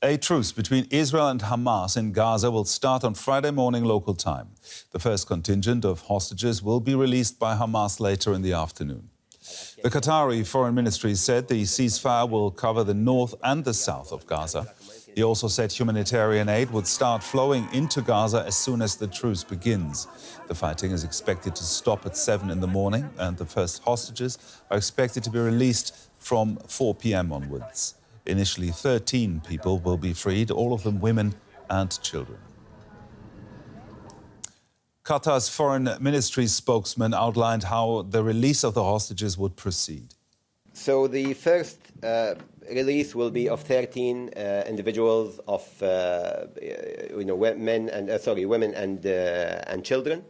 A truce between Israel and Hamas in Gaza will start on Friday morning local time. The first contingent of hostages will be released by Hamas later in the afternoon. The Qatari Foreign Ministry said the ceasefire will cover the north and the south of Gaza. He also said humanitarian aid would start flowing into Gaza as soon as the truce begins. The fighting is expected to stop at 7 in the morning, and the first hostages are expected to be released from 4 p.m. onwards. Initially, 13 people will be freed, all of them women and children. Qatar's foreign ministry spokesman outlined how the release of the hostages would proceed. So the first release will be of 13 individuals of women and children.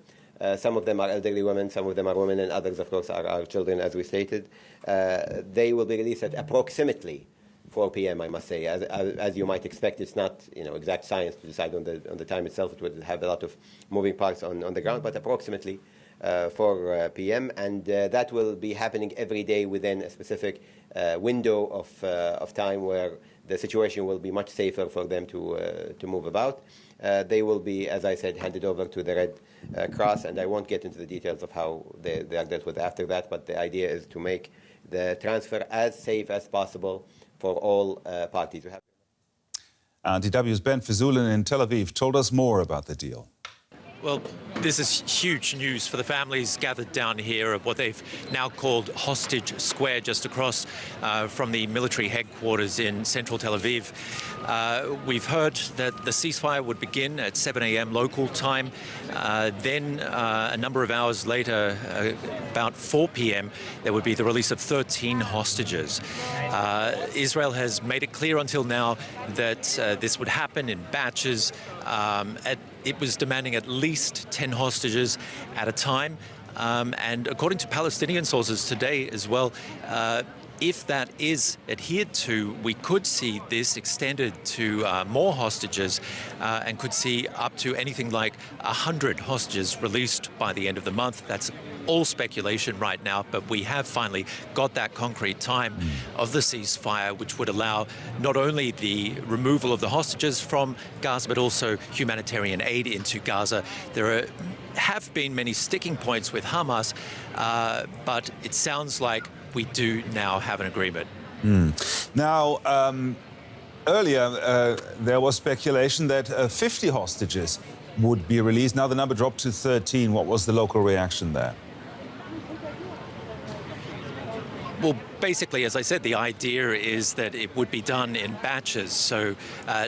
Some of them are elderly women, some of them are women, and others, of course, are children, as we stated. They will be released at approximately 4 p.m. I must say. As you might expect, it's not exact science to decide on the time itself. It would have a lot of moving parts on the ground, but approximately 4 p.m. And that will be happening every day within a specific window of time where the situation will be much safer for them to move about. They will be, as I said, handed over to the Red Cross, and I won't get into the details of how they are dealt with after that, but the idea is to make the transfer as safe as possible for all parties. And DW's Ben Fajzullin in Tel Aviv told us more about the deal. Well, this is huge news for the families gathered down here at what they've now called Hostage Square, just across from the military headquarters in central Tel Aviv. We've heard that the ceasefire would begin at 7 a.m. local time. Then a number of hours later, about 4 p.m., there would be the release of 13 hostages. Israel has made it clear until now that this would happen in batches. It was demanding at least 10 hostages at a time. And according to Palestinian sources today as well, if that is adhered to, we could see this extended to more hostages and could see up to anything like 100 hostages released by the end of the month. That's all speculation right now, but we have finally got that concrete time of the ceasefire, which would allow not only the removal of the hostages from Gaza, but also humanitarian aid into Gaza. There have been many sticking points with Hamas, but it sounds like we do now have an agreement. Now, earlier there was speculation that 50 hostages would be released. Now the number dropped to 13. What was the local reaction there? Well, basically, as I said, the idea is that it would be done in batches. So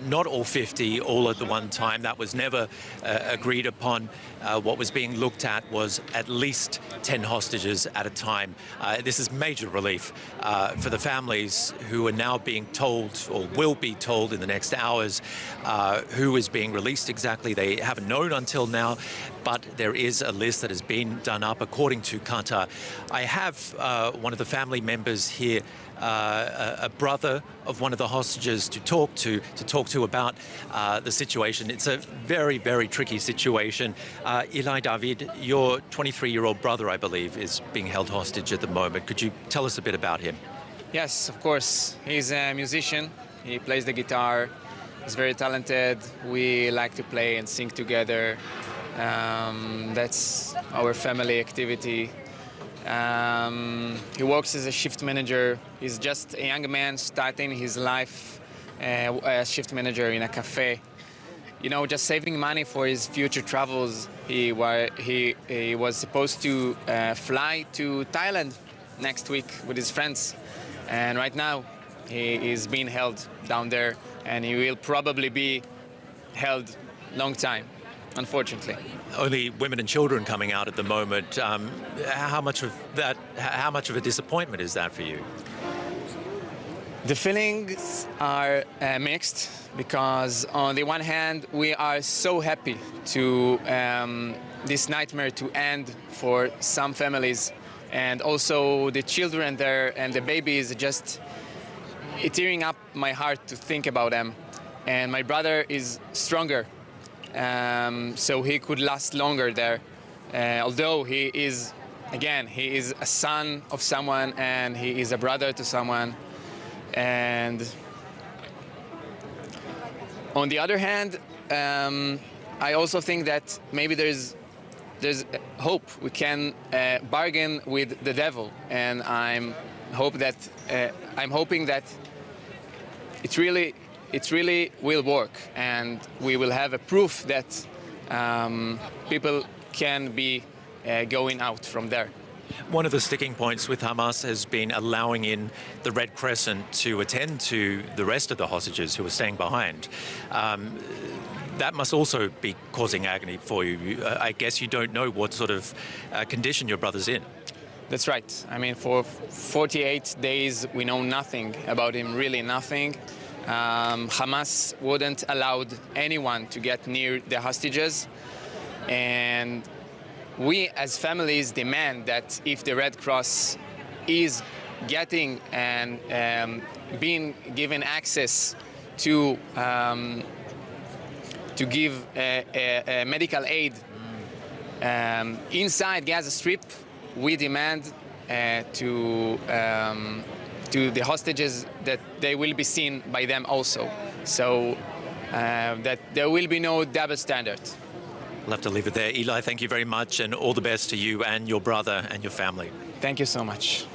not all 50 all at the one time. That was never agreed upon. What was being looked at was at least 10 hostages at a time. This is major relief for the families who are now being told, or will be told in the next hours, who is being released exactly. They haven't known until now, but there is a list that has been done up according to Qatar. I have one of the family members here, a brother of one of the hostages to talk to about the situation. It's a very, very tricky situation. Eli David, your 23-year-old brother, I believe, is being held hostage at the moment. Could you tell us a bit about him? Yes, of course. He's a musician. He plays the guitar. He's very talented. We like to play and sing together. That's our family activity. He works as a shift manager. He's just a young man starting his life as shift manager in a cafe. Just saving money for his future travels. He was supposed to fly to Thailand next week with his friends. And right now, he is being held down there, and he will probably be held long time, unfortunately. Only women and children coming out at the moment. How much of a disappointment is that for you? The feelings are mixed, because on the one hand, we are so happy to this nightmare to end for some families, and also the children there and the babies, just tearing up my heart to think about them. And my brother is stronger, so he could last longer there. Although he is a son of someone, and he is a brother to someone. And On the other hand, I also think that maybe there's hope. We can bargain with the devil, and I'm hoping that it really will work, and we will have a proof that people can be going out from there. One of the sticking points with Hamas has been allowing in the Red Crescent to attend to the rest of the hostages who are staying behind. That must also be causing agony for you. I guess you don't know what sort of condition your brother's in. That's right. I mean, for 48 days, we know nothing about him, really nothing. Hamas wouldn't allow anyone to get near the hostages. And we as families demand that if the Red Cross is getting and being given access to give medical aid inside Gaza Strip, we demand to the hostages that they will be seen by them also, so that there will be no double standard. We'll have to leave it there. Eli, thank you very much, and all the best to you and your brother and your family. Thank you so much.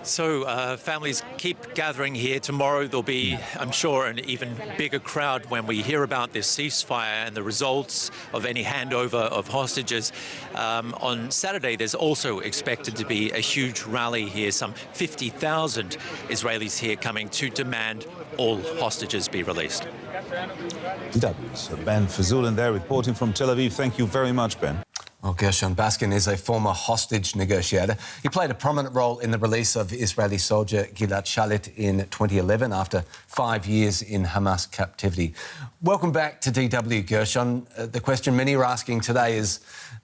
So families keep gathering here. Tomorrow there'll be, I'm sure, an even bigger crowd when we hear about this ceasefire and the results of any handover of hostages. On Saturday, there's also expected to be a huge rally here. Some 50,000 Israelis here coming to demand all hostages be released. DW's Ben Fajzullin there reporting from Tel Aviv. Thank you very much, Ben. Well, Gershon Baskin is a former hostage negotiator. He played a prominent role in the release of Israeli soldier Gilad Shalit in 2011 after 5 years in Hamas captivity. Welcome back to DW, Gershon. The question many are asking today is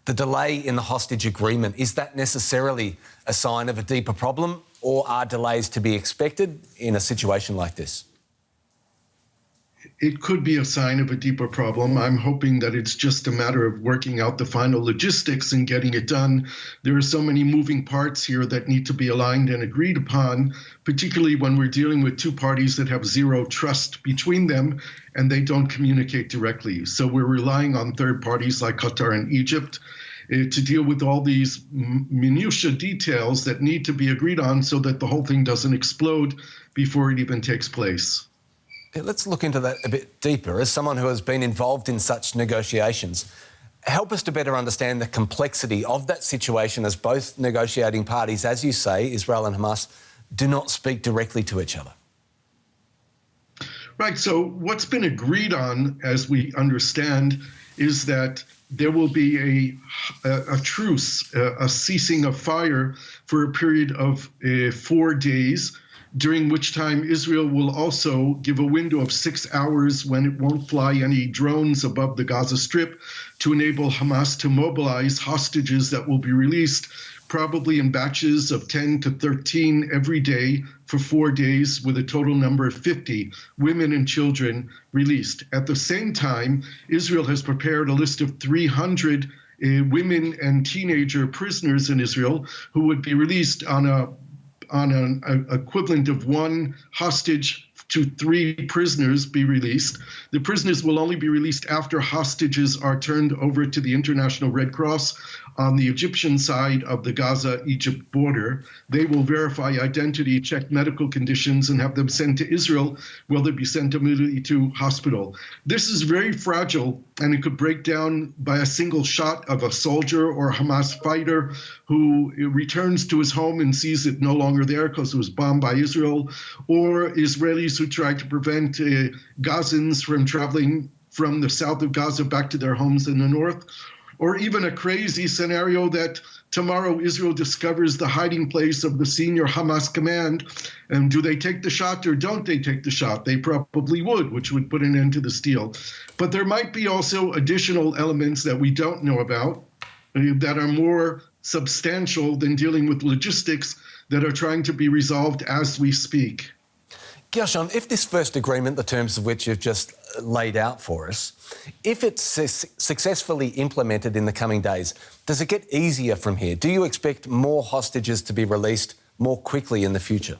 the delay in the hostage agreement. Is that necessarily a sign of a deeper problem, or are delays to be expected in a situation like this? It could be a sign of a deeper problem. I'm hoping that it's just a matter of working out the final logistics and getting it done. There are so many moving parts here that need to be aligned and agreed upon, particularly when we're dealing with two parties that have zero trust between them and they don't communicate directly. So we're relying on third parties like Qatar and Egypt to deal with all these minutiae details that need to be agreed on so that the whole thing doesn't explode before it even takes place. Let's look into that a bit deeper. As someone who has been involved in such negotiations, help us to better understand the complexity of that situation as both negotiating parties, as you say, Israel and Hamas, do not speak directly to each other. Right. So what's been agreed on, as we understand, is that there will be a truce, a ceasing of fire for a period of 4 days, during which time Israel will also give a window of 6 hours when it won't fly any drones above the Gaza Strip to enable Hamas to mobilize hostages that will be released, probably in batches of 10 to 13 every day for 4 days, with a total number of 50 women and children released. At the same time, Israel has prepared a list of 300 women and teenager prisoners in Israel who would be released on an equivalent of 1 hostage to 3 prisoners be released. The prisoners will only be released after hostages are turned over to the International Red Cross on the Egyptian side of the Gaza-Egypt border. They will verify identity, check medical conditions, and have them sent to Israel, where they'll be sent immediately to hospital. This is very fragile, and it could break down by a single shot of a soldier or a Hamas fighter who returns to his home and sees it no longer there because it was bombed by Israel, or Israelis who try to prevent Gazans from traveling from the south of Gaza back to their homes in the north, or even a crazy scenario that tomorrow Israel discovers the hiding place of the senior Hamas command. And do they take the shot or don't they take the shot? They probably would, which would put an end to this deal. But there might be also additional elements that we don't know about that are more substantial than dealing with logistics that are trying to be resolved as we speak. Gershon, if this first agreement, the terms of which you've just laid out for us, if it's successfully implemented in the coming days, does it get easier from here? Do you expect more hostages to be released more quickly in the future?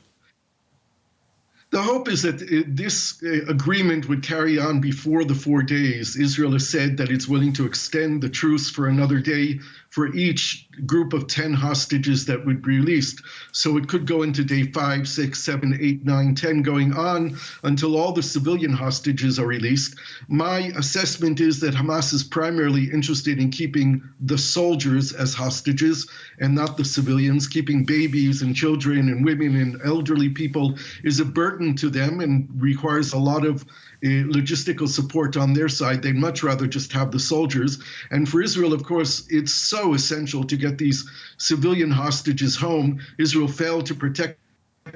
The hope is that this agreement would carry on before the 4 days. Israel has said that it's willing to extend the truce for another day for each group of 10 hostages that would be released. So it could go into day 5, 6, 7, 8, 9, 10, going on until all the civilian hostages are released. My assessment is that Hamas is primarily interested in keeping the soldiers as hostages and not the civilians. Keeping babies and children and women and elderly people is a burden to them and requires a lot of logistical support on their side. They'd much rather just have the soldiers. And for Israel, of course, it's so essential to get these civilian hostages home. Israel failed to protect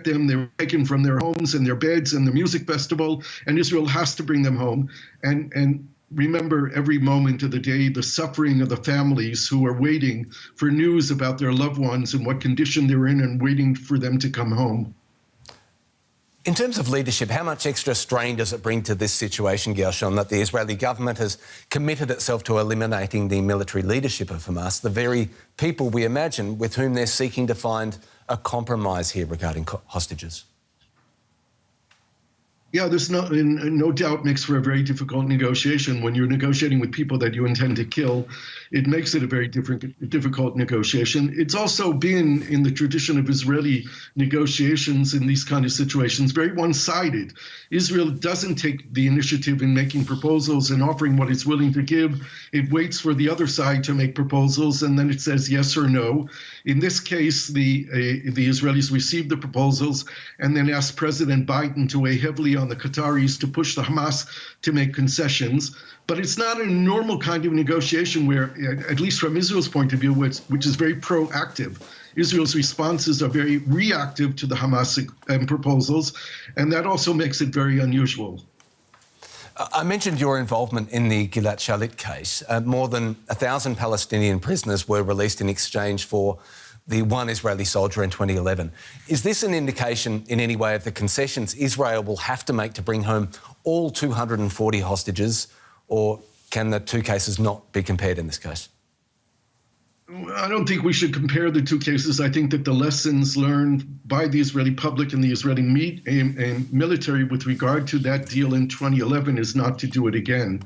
them. They were taken from their homes and their beds and the music festival, and Israel has to bring them home. And remember every moment of the day the suffering of the families who are waiting for news about their loved ones and what condition they're in and waiting for them to come home. In terms of leadership, how much extra strain does it bring to this situation, Gershon, that the Israeli government has committed itself to eliminating the military leadership of Hamas, the very people we imagine with whom they're seeking to find a compromise here regarding hostages? Yeah, there's no doubt makes for a very difficult negotiation. When you're negotiating with people that you intend to kill, it makes it a very difficult negotiation. It's also been in the tradition of Israeli negotiations in these kind of situations very one-sided. Israel doesn't take the initiative in making proposals and offering what it's willing to give. It waits for the other side to make proposals, and then it says yes or no. In this case, the Israelis received the proposals and then asked President Biden to weigh heavily on the Qataris to push the Hamas to make concessions. But it's not a normal kind of negotiation where, at least from Israel's point of view, which is very proactive. Israel's responses are very reactive to the Hamas proposals, and that also makes it very unusual. I mentioned your involvement in the Gilad Shalit case. More than 1,000 Palestinian prisoners were released in exchange for the one Israeli soldier in 2011. Is this an indication in any way of the concessions Israel will have to make to bring home all 240 hostages, or can the two cases not be compared in this case? I don't think we should compare the two cases. I think that the lessons learned by the Israeli public and the Israeli military with regard to that deal in 2011 is not to do it again.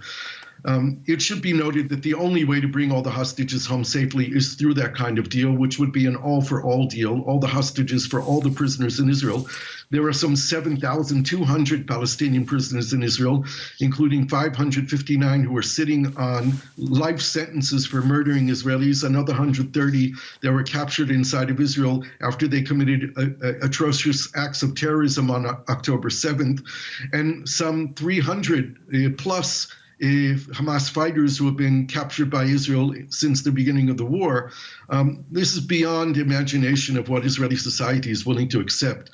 It should be noted that the only way to bring all the hostages home safely is through that kind of deal, which would be an all-for-all deal, all the hostages for all the prisoners in Israel. There are some 7,200 Palestinian prisoners in Israel, including 559 who are sitting on life sentences for murdering Israelis, another 130 that were captured inside of Israel after they committed atrocious acts of terrorism on October 7th, and some 300 plus Hamas fighters who have been captured by Israel since the beginning of the war. This is beyond imagination of what Israeli society is willing to accept.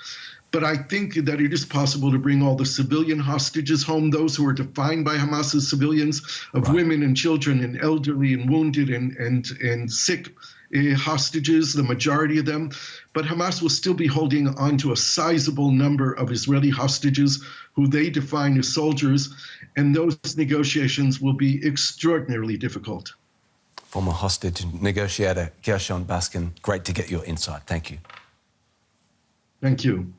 But I think that it is possible to bring all the civilian hostages home, those who are defined by Hamas as civilians, of women and children and elderly and wounded and sick hostages, the majority of them. But Hamas will still be holding on to a sizable number of Israeli hostages who they define as soldiers, and those negotiations will be extraordinarily difficult. Former hostage negotiator Gershon Baskin, great to get your insight. Thank you. Thank you.